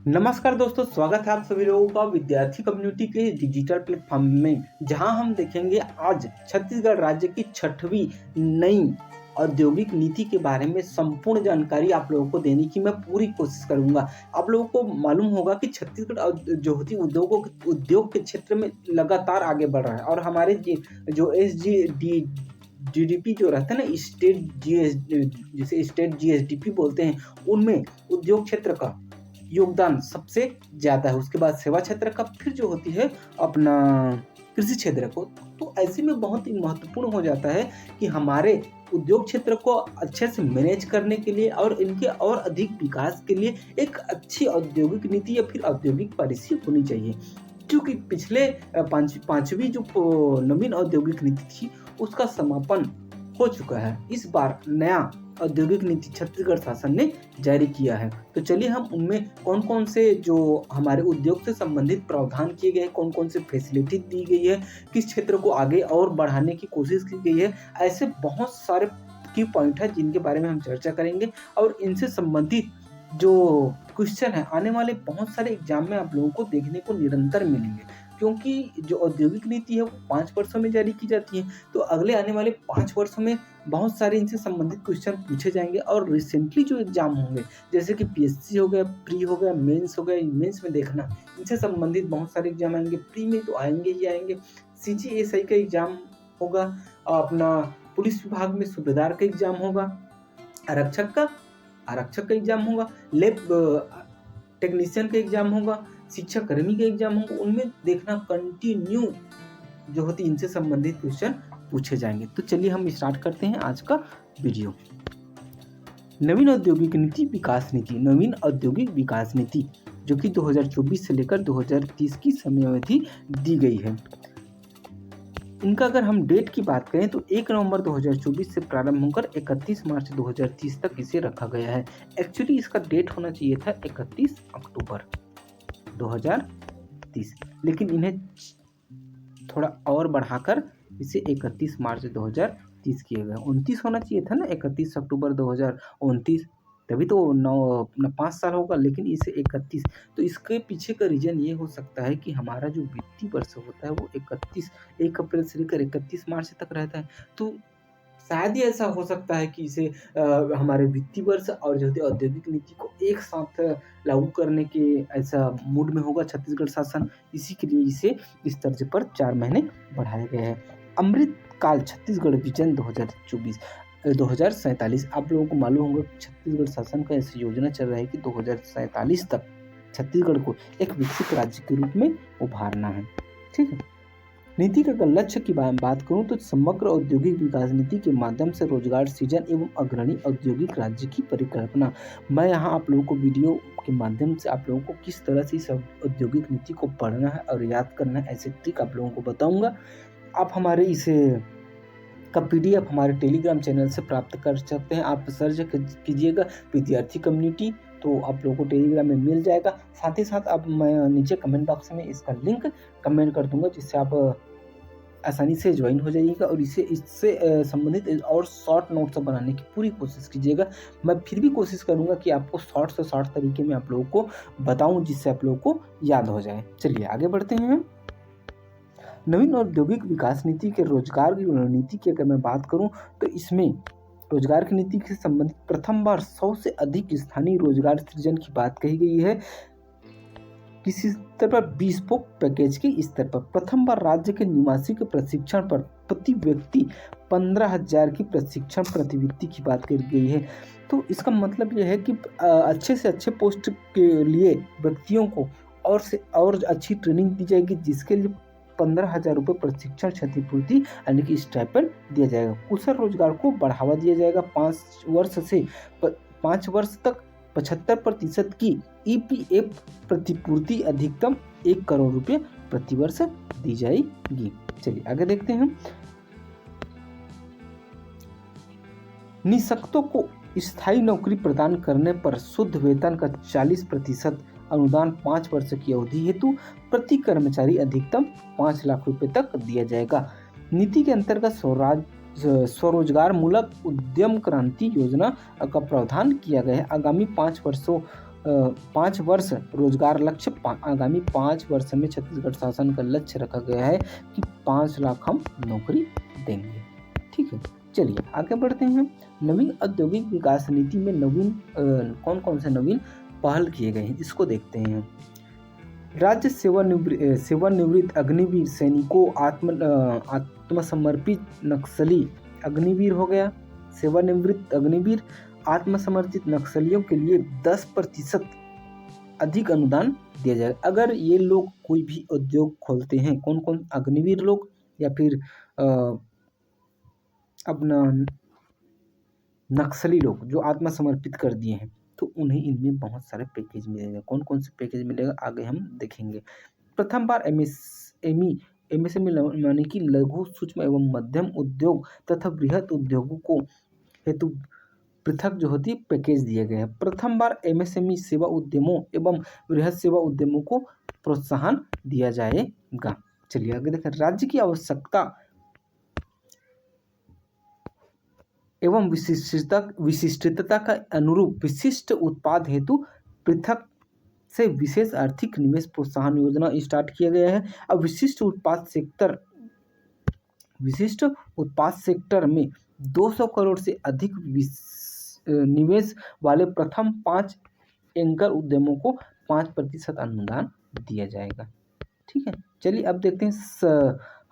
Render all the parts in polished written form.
नमस्कार दोस्तों, स्वागत है आप सभी लोगों का विद्यार्थी कम्युनिटी के डिजिटल प्लेटफॉर्म में, जहां हम देखेंगे आज छत्तीसगढ़ राज्य की 6वीं नई औद्योगिक नीति के बारे में संपूर्ण जानकारी आप लोगों को देने की मैं पूरी कोशिश करूंगा। आप लोगों को मालूम होगा कि छत्तीसगढ़ जो होती उद्योग के क्षेत्र में लगातार आगे बढ़ रहा है और हमारे जो जीडीपी जो रहता है ना, जिसे स्टेट जीएसडीपी बोलते हैं, उनमें उद्योग क्षेत्र का योगदान सबसे ज़्यादा है। उसके बाद सेवा क्षेत्र का, फिर जो होती है अपना कृषि क्षेत्र को। तो ऐसे में बहुत ही महत्वपूर्ण हो जाता है कि हमारे उद्योग क्षेत्र को अच्छे से मैनेज करने के लिए और इनके और अधिक विकास के लिए एक अच्छी औद्योगिक नीति या फिर औद्योगिक पॉलिसी होनी चाहिए। क्योंकि पिछले पांचवी जो नवीन औद्योगिक नीति थी, उसका समापन हो चुका है। इस बार नया औद्योगिक नीति छत्तीसगढ़ शासन ने जारी किया है। तो चलिए हम उनमें कौन-कौन से जो हमारे उद्योग से संबंधित प्रावधान किए गए हैं, कौन-कौन से फैसिलिटी दी गई है, किस क्षेत्र को आगे और बढ़ाने की कोशिश की गई है, ऐसे बहुत सारे की पॉइंट है जिनके बारे में हम चर्चा करेंगे। और इनसे संबंधित जो क्वेश्चन है आने वाले बहुत सारे एग्जाम में आप लोगों को देखने को निरंतर मिलेंगे, क्योंकि जो औद्योगिक नीति है वो 5 वर्षों में जारी की जाती है। तो अगले आने वाले 5 वर्षों में बहुत सारे इनसे संबंधित क्वेश्चन पूछे जाएंगे। और रिसेंटली जो एग्जाम होंगे, जैसे कि पीएससी हो गया, प्री हो गया, मेंस हो गया, मेंस में देखना इनसे संबंधित बहुत सारे एग्जाम आएंगे। प्री में तो आएंगे ही आएंगे। सीजीएसआई का एग्जाम होगा, अपना पुलिस विभाग में सूबेदार का एग्जाम होगा, आरक्षक का एग्जाम होगा, लैब टेक्नीशियन का एग्जाम होगा, शिक्षा कर्मी का एग्जाम होगा। उनमें देखना कंटिन्यू जो होती इनसे संबंधित क्वेश्चन पूछे जाएंगे। तो चलिए हम स्टार्ट करते हैं आज का वीडियो। नवीन औद्योगिक नीति विकास नीति, नवीन औद्योगिक विकास नीति जो कि 2024 से लेकर 2030 की समयावधि दी गई है। इनका अगर हम डेट की बात करें तो 1 नवंबर 2024 से प्रारंभ होकर 31 मार्च 2030 तक इसे रखा गया है। एक्चुअली इसका डेट होना चाहिए था 31 अक्टूबर 2030, लेकिन इन्हें थोड़ा और बढ़ाकर इसे 31 मार्च 2030 किया गया। 29 होना चाहिए था ना, 31 अक्टूबर 2029, तभी तो 5 साल होगा, लेकिन इसे 31। तो इसके पीछे का रीजन ये हो सकता है कि हमारा जो वित्तीय वर्ष होता है वो 1 अप्रैल से लेकर 31 मार्च तक रहता है। तो शायद ही ऐसा हो सकता है कि इसे हमारे वित्तीय वर्ष और जो औद्योगिक नीति को एक साथ लागू करने के ऐसा मूड में होगा छत्तीसगढ़ शासन। इसी के लिए इसे इस तर्ज पर 4 महीने बढ़ाया गया है। अमृत काल छत्तीसगढ़ विजन 2047। आप लोगों को मालूम होगा छत्तीसगढ़ शासन का ऐसी योजना चल रहा है कि 2047 तक छत्तीसगढ़ को एक विकसित राज्य के रूप में उभारना है। ठीक है। नीति का अगर लक्ष्य की बात करूं तो समग्र औद्योगिक विकास नीति के माध्यम से रोजगार सृजन एवं अग्रणी औद्योगिक राज्य की परिकल्पना। मैं यहाँ आप लोगों को वीडियो के माध्यम से आप लोगों को किस तरह से इस औद्योगिक नीति को पढ़ना है और याद करना है, ऐसे ट्रिक आप लोगों को बताऊंगा। आप हमारे इसे का पीडीएफ हमारे टेलीग्राम चैनल से प्राप्त कर सकते हैं। आप सर्च कीजिएगा विद्यार्थी कम्युनिटी, तो आप लोगों को टेलीग्राम में मिल जाएगा। साथ ही साथ आप मैं नीचे कमेंट बॉक्स में इसका लिंक कमेंट कर दूंगा, जिससे आप आसानी से ज्वाइन हो जाइएगा और इससे संबंधित और शॉर्ट नोट्स बनाने की पूरी कोशिश कीजिएगा। मैं फिर भी कोशिश करूंगा कि आपको शॉर्ट से शॉर्ट तरीके में आप लोगों को बताऊं, जिससे आप लोगों को याद हो जाए। चलिए आगे बढ़ते हैं। नवीन औद्योगिक विकास नीति के रोजगार की रणनीति की अगर मैं बात करूं तो इसमें रोजगार की नीति से संबंधित प्रथम बार 100 से अधिक स्थानीय रोजगार सृजन की बात कही गई है। किसी स्तर पर bespoke पैकेज के स्तर पर प्रथम बार राज्य के निवासी के प्रशिक्षण पर प्रति व्यक्ति 15,000 की प्रशिक्षण प्रतिवृत्ति की बात कही गई है। तो इसका मतलब यह है कि अच्छे से अच्छे पोस्ट के लिए व्यक्तियों को और अच्छी ट्रेनिंग दी जाएगी, जिसके लिए 15,000 रुपये प्रशिक्षण क्षतिपूर्ति यानी कि स्टाइपेंड दिया जाएगा। कुशल रोजगार को बढ़ावा दिया जाएगा। 5 वर्ष तक 75% की ईपीएफ प्रतिपूर्ति अधिकतम 1 करोड़ रुपये प्रति वर्ष दी जाएगी। चलिए आगे देखते हैं। निःशक्तों को स्थायी नौकरी प्रदान करने पर शुद्ध वेतन का 40% अनुदान 5 वर्ष की अवधि हेतु प्रति कर्मचारी अधिकतम 5 लाख रुपए तक दिया जाएगा। नीति के अंतर्गत स्वरोजगार मूलक उद्यम क्रांति योजना का प्रावधान किया गया है। आगामी 5 वर्षों 5 वर्ष रोजगार लक्ष्य आगामी 5 वर्ष में छत्तीसगढ़ शासन का लक्ष्य रखा गया है कि 5 लाख हम नौकरी देंगे। ठीक है, चलिए आगे बढ़ते हैं। नवीन औद्योगिक विकास नीति में नवीन कौन कौन से नवीन पहल किए गए हैं इसको देखते हैं। राज्य सेवानिवृत्त अग्निवीर सैनिकों, आत्मसमर्पित नक्सली अग्निवीर हो गया। सेवानिवृत्त अग्निवीर आत्मसमर्पित नक्सलियों के लिए 10% अधिक अनुदान दिया जाएगा। अगर ये लोग कोई भी उद्योग खोलते हैं, कौन कौन, अग्निवीर लोग या फिर अपना नक्सली लोग जो आत्मसमर्पित कर दिए हैं, तो उन्हें इनमें बहुत सारे पैकेज मिलेगा। कौन कौन से पैकेज मिलेगा आगे हम देखेंगे। प्रथम बार एमएसएमई यानी कि लघु सूक्ष्म एवं मध्यम उद्योग तथा बृहद उद्योगों को हेतु पृथक जो होती पैकेज दिए गए हैं। प्रथम बार एमएसएमई सेवा उद्यमों एवं बृहद सेवा उद्यमों को प्रोत्साहन दिया जाएगा। चलिए आगे देखें। राज्य की आवश्यकता एवं विशिष्टता का अनुरूप विशिष्ट उत्पाद हेतु पृथक से विशेष आर्थिक निवेश प्रोत्साहन योजना स्टार्ट किया गया है। अब विशिष्ट उत्पाद सेक्टर में 200 करोड़ से अधिक निवेश वाले प्रथम 5 एंकर उद्यमों को 5% अनुदान दिया जाएगा। ठीक है, चलिए अब देखते हैं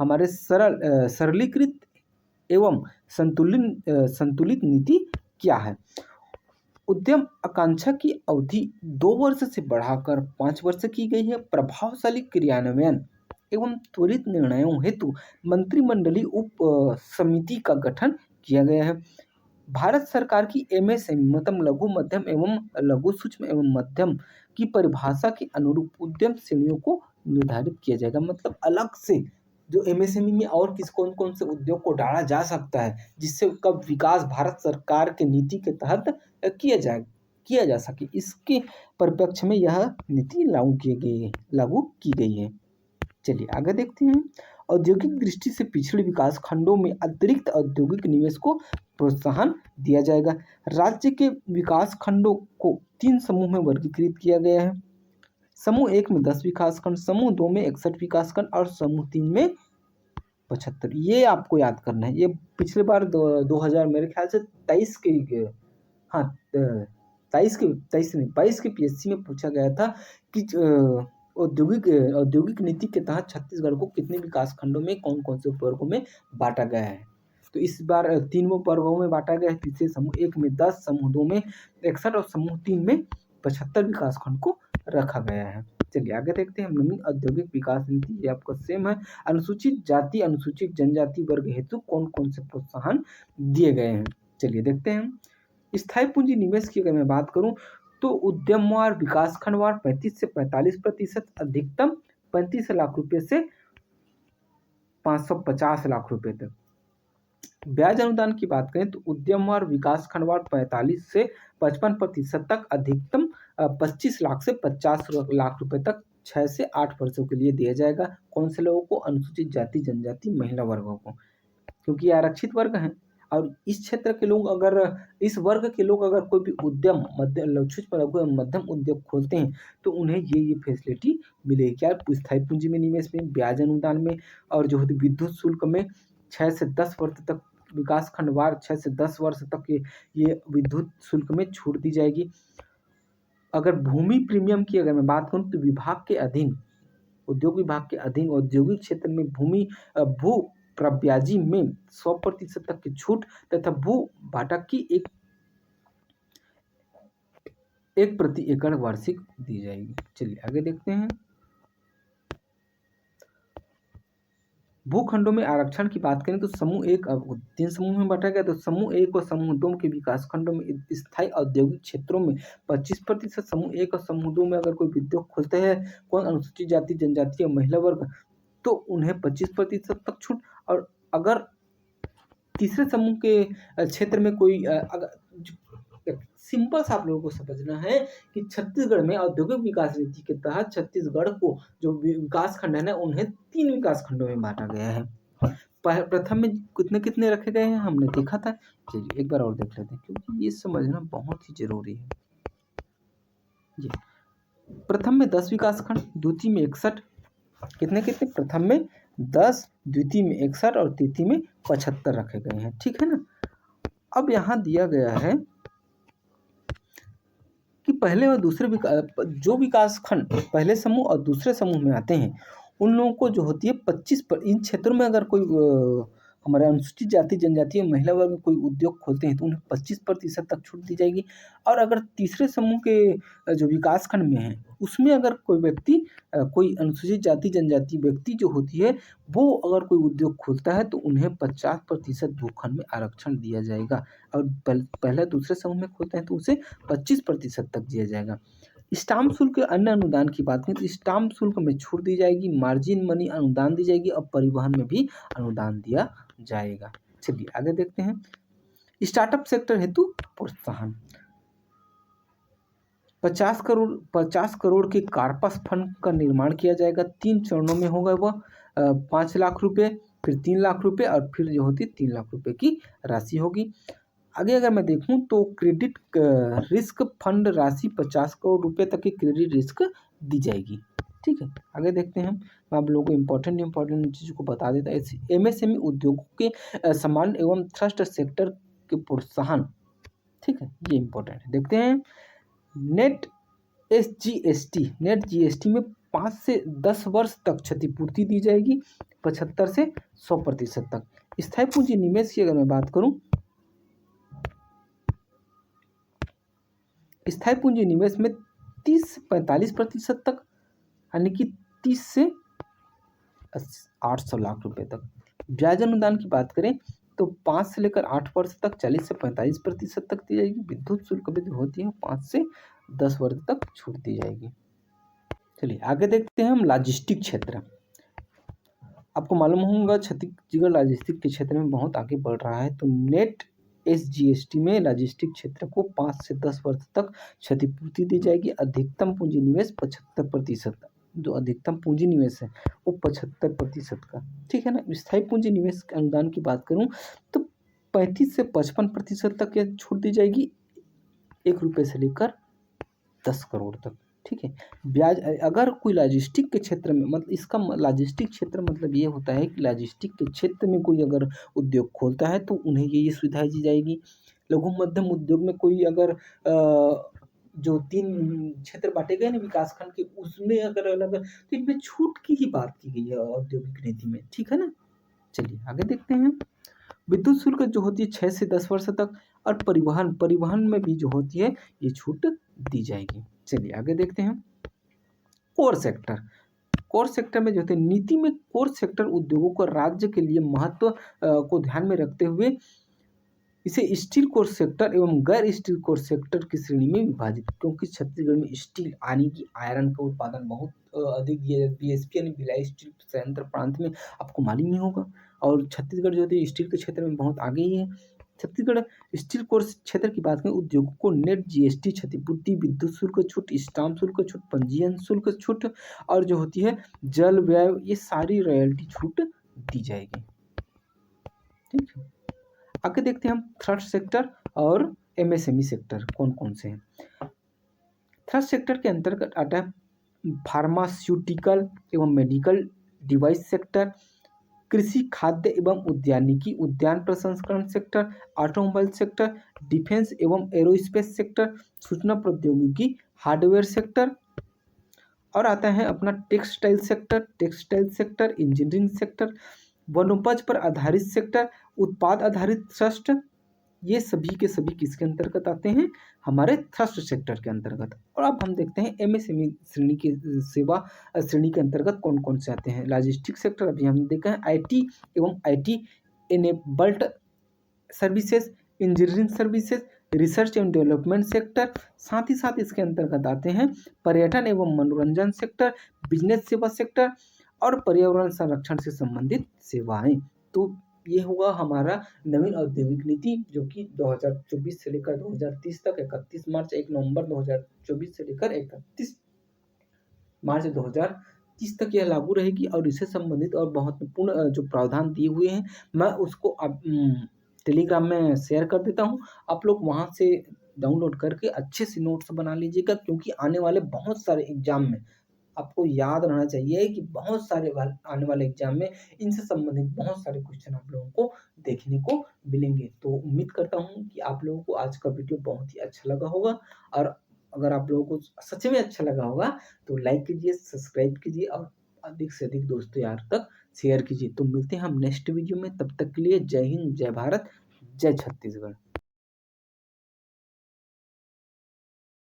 हमारे सरलीकृत एवं संतुलित नीति क्या है। उद्यम आकांक्षा की अवधि 2 वर्ष से बढ़ाकर 5 वर्ष की गई है। प्रभावशाली क्रियान्वयन एवं त्वरित निर्णयों हेतु मंत्रिमंडलीय उप समिति का गठन किया गया है। भारत सरकार की एमएसएमई मतलब लघु मध्यम एवं लघु सूक्ष्म एवं मध्यम की परिभाषा के अनुरूप उद्यम श्रेणियों को निर्धारित किया जाएगा। मतलब अलग से जो एमएसएमई में और कौन कौन से उद्योग को डाला जा सकता है जिससे उसका विकास भारत सरकार के नीति के तहत किया जा सके, इसके परिप्रेक्ष्य में यह नीति लागू की गई है। चलिए आगे देखते हैं। औद्योगिक दृष्टि से पिछड़े विकास खंडों में अतिरिक्त औद्योगिक निवेश को प्रोत्साहन दिया जाएगा। राज्य के विकास खंडों को 3 समूह में वर्गीकृत किया गया है। समूह 1 में 10 विकासखंड, समूह 2 में 61 विकासखंड और समूह 3 में 75। ये आपको याद करना है। ये पिछले बार 2000 मेरे ख्याल से 22 के पीएससी में पूछा गया था कि औद्योगिक नीति के तहत छत्तीसगढ़ को कितने विकास खंडों में कौन कौन से वर्गों में बांटा गया है। तो इस बार 3 वर्गों में बांटा गया है। तीसरे समूह 1 में 10, समूह 2 में 61 और समूह 3 में 75 विकास खंड को रखा गया है। चलिए आगे देखते हैं। नवीन औद्योगिक विकास नीति ये आपका सेम है। अनुसूचित जाति अनुसूचित जनजाति वर्ग हेतु कौन कौन से प्रोत्साहन दिए गए हैं, चलिए देखते हैं। स्थायी पूंजी निवेश की अगर मैं बात करूं तो उद्यमवार विकासखंडवार 35 से 45%, अधिकतम 35 लाख रुपए से 550 लाख रुपए तक। ब्याज अनुदान की बात करें तो उद्यमवार विकासखंडवार 45 से 55% तक, अधिकतम 25 लाख से 50 लाख रुपए तक 6 से 8 वर्षों के लिए दिया जाएगा। कौन से लोगों को? अनुसूचित जाति जनजाति महिला वर्गों को, क्योंकि ये आरक्षित वर्ग हैं। और इस क्षेत्र के लोग अगर इस वर्ग के लोग अगर कोई भी उद्यम मध्यम उद्योग खोलते हैं तो उन्हें ये फैसिलिटी मिलेगी। क्या? स्थायी पूंजी में निवेश में, ब्याज अनुदान में, और जो होती विद्युत शुल्क में 6 से 10 वर्ष तक विकास खंडवार 6 से 10 वर्ष तक ये विद्युत शुल्क में छूट दी जाएगी। अगर भूमि प्रीमियम की अगर मैं बात करूं तो विभाग के अधीन, उद्योग विभाग के अधीन औद्योगिक क्षेत्र में भू प्रब्याजी में 100% तक की छूट तथा भू बाटा की एक प्रति एकड़ वार्षिक दी जाएगी। चलिए आगे देखते हैं। भूखंडों में आरक्षण की बात करें तो समूह 1 3 समूह में बांटा गया। तो समूह 1 और समूह 2 के विकास खंडों में स्थायी औद्योगिक क्षेत्रों में 25%, समूह 1 और समूह 2 में अगर कोई उद्योग खोलते हैं कौन? अनुसूचित जाति जनजाति और महिला वर्ग, तो उन्हें 25% तक छूट। और अगर तीसरे समूह के क्षेत्र में कोई सिंपल सा आप लोगों को समझना है कि छत्तीसगढ़ में औद्योगिक विकास नीति के तहत छत्तीसगढ़ को जो विकास खंड है ना, उन्हें 3 विकास खंडों में बांटा गया है। प्रथम में कितने कितने रखे गए हैं हमने देखा था। चलिए एक बार और देख लेते हैं, क्योंकि ये समझना बहुत ही जरूरी है। ये प्रथम में 10 विकासखंड, द्वितीय में 61, कितने कितने, प्रथम में 10, द्वितीय में 61 और तृतीय में 75 रखे गए हैं, ठीक है ना। अब यहाँ दिया गया है कि पहले और दूसरे जो विकासखंड पहले समूह और दूसरे समूह में आते हैं उन लोगों को जो होती है 25 पर, इन क्षेत्रों में अगर कोई हमारे अनुसूचित जाति जनजाति और महिला वर्ग में कोई उद्योग खोलते हैं तो उन्हें 25% तक छूट दी जाएगी। और अगर तीसरे समूह के जो विकासखंड में है उसमें अगर कोई व्यक्ति कोई अनुसूचित जाति जनजाति व्यक्ति जो होती है वो अगर कोई उद्योग खोलता है तो उन्हें 50% भूखंड में आरक्षण दिया जाएगा। और पहले दूसरे समूह में खोलते हैं तो उसे 25% तक दिया जाएगा। स्टाम्प शुल्क अन्य अनुदान की बात करें तो स्टाम्प शुल्क में छूट दी जाएगी, मार्जिन मनी अनुदान दी जाएगी और परिवहन में भी अनुदान दिया जाएगा। चलिए आगे देखते हैं। स्टार्टअप सेक्टर हेतु प्रोत्साहन 50 करोड़ के कार्पस फंड का निर्माण किया जाएगा। 3 चरणों में होगा वह 5 लाख रुपए, फिर 3 लाख रुपए और फिर जो होती 3 लाख रुपए की राशि होगी। आगे अगर मैं देखूं तो क्रेडिट रिस्क फंड राशि 50 करोड़ रुपए तक की क्रेडिट रिस्क दी जाएगी, ठीक है। आगे देखते हैं, मैं आप लोगों को इम्पोर्टेंट चीज़ों को बता देता है। MSME उद्योगों के समान एवं थ्रस्ट सेक्टर के प्रोत्साहन, ठीक है, ये इम्पोर्टेंट है। देखते हैं नेट GST में 5 से 10 वर्ष तक क्षतिपूर्ति दी जाएगी 75 से 100% तक। स्थायी पूंजी निवेश की अगर मैं बात करूं, स्थायी पूंजी निवेश में 30 से 45% तक, यानी कि 30 से 800 लाख रुपए तक। ब्याज अनुदान की बात करें तो 5 से लेकर 8 वर्ष तक 40 से 45% तक दी जाएगी। विद्युत शुल्क भी जो होती है 5 से 10 वर्ष तक छूट दी जाएगी। चलिए आगे देखते हैं हम लॉजिस्टिक क्षेत्र। आपको मालूम होगा छत्तीसगढ़ लॉजिस्टिक के क्षेत्र में बहुत आगे बढ़ रहा है। तो नेट SGST में लॉजिस्टिक क्षेत्र को 5 से 10 वर्ष तक क्षतिपूर्ति दी जाएगी। अधिकतम पूंजी निवेश 75%, जो अधिकतम पूंजी निवेश है वो 75% का, ठीक है ना। स्थायी पूंजी निवेश के अनुदान की बात करूं तो 35 से 55% तक यह छूट दी जाएगी, 1 रुपये से लेकर 10 करोड़ तक, ठीक है। ब्याज अगर कोई लॉजिस्टिक के क्षेत्र में, मतलब इसका लॉजिस्टिक क्षेत्र मतलब ये होता है कि लॉजिस्टिक के क्षेत्र में कोई अगर उद्योग खोलता है तो उन्हें ये सुविधाएं दी जाएगी। लघु मध्यम उद्योग में कोई अगर जो 3 क्षेत्र बांटे गए ना विकासखंड के, उसमें अगर अलग तो इनमें छूट की ही बात की गई है औद्योगिक नीति में, ठीक है ना। चलिए आगे देखते हैं। विद्युत शुल्क जो होती है 6 से 10 वर्ष तक, और परिवहन में भी जो होती है ये छूट दी जाएगी। चलिए आगे देखते हैं। कोर सेक्टर में जो होते हैं नीति में कोर सेक्टर उद्योगों को राज्य के लिए महत्व को ध्यान में रखते हुए इसे स्टील कोर सेक्टर एवं गैर स्टील कोर सेक्टर की श्रेणी में विभाजित, क्योंकि छत्तीसगढ़ में स्टील यानी कि आयरन का उत्पादन बहुत अधिक है। BSP यानी भिलाई स्टील संयंत्र प्रांत में आपको मालूम ही होगा, और छत्तीसगढ़ जो है स्टील के क्षेत्र में बहुत आगे ही है। छत्तीसगढ़ स्टील कोर क्षेत्र की बात करें, उद्योगों को नेट GST क्षतिपूर्ति, विद्युत शुल्क छूट, स्टाम्प शुल्क छूट, पंजीयन शुल्क छूट और जो होती है जल व्यय, ये सारी रॉयल्टी छूट दी जाएगी, ठीक है। आगे देखते हैं हम थ्रस्ट सेक्टर और MSME सेक्टर कौन कौन से हैं। थ्रस्ट सेक्टर के अंतर्गत आता है फार्मास्यूटिकल एवं मेडिकल डिवाइस सेक्टर, कृषि खाद्य एवं उद्यानिकी उद्यान प्रसंस्करण सेक्टर, ऑटोमोबाइल सेक्टर, डिफेंस एवं एरोस्पेस सेक्टर, सूचना प्रौद्योगिकी हार्डवेयर सेक्टर, और आता है अपना टेक्सटाइल सेक्टर, इंजीनियरिंग सेक्टर, वनोपज पर आधारित सेक्टर, उत्पाद आधारित थ्रस्ट, ये सभी के सभी किसके अंतर्गत आते हैं, हमारे थ्रस्ट सेक्टर के अंतर्गत। और अब हम देखते हैं MSME श्रेणी की सेवा श्रेणी के अंतर्गत कौन कौन से आते हैं। लॉजिस्टिक सेक्टर अभी हमने देखा है, IT एवं IT enabled services, engineering services, research एवं डेवलपमेंट सेक्टर, साथ ही साथ इसके अंतर्गत आते हैं पर्यटन एवं मनोरंजन सेक्टर, बिजनेस सेवा सेक्टर और पर्यावरण संरक्षण से संबंधित सेवाएं। तो ये हुआ हमारा नवीन औद्योगिक नीति, जो कि 2024 से लेकर 2030 तक 31 मार्च 1 नवंबर 2024 से लेकर 31 मार्च 2030 तक यह लागू रहेगी। और इससे संबंधित और महत्वपूर्ण जो प्रावधान दिए हुए हैं मैं उसको अब टेलीग्राम में शेयर कर देता हूँ, आप लोग वहाँ से डाउनलोड करके अच्छे से नोट्स बना लीजिएगा, क्योंकि आने वाले बहुत सारे एग्जाम में आपको याद रहना चाहिए कि बहुत सारे आने वाले एग्जाम में इनसे संबंधित बहुत सारे क्वेश्चन आप लोगों को देखने को मिलेंगे। तो उम्मीद करता हूँ कि आप लोगों को आज का वीडियो बहुत ही अच्छा लगा होगा, और अगर आप लोगों को सच में अच्छा लगा होगा तो लाइक कीजिए, सब्सक्राइब कीजिए और अधिक से अधिक दोस्तों यार तक शेयर कीजिए। तो मिलते हैं हम नेक्स्ट वीडियो में, तब तक के लिए जय हिंद, जय भारत, जय छत्तीसगढ़।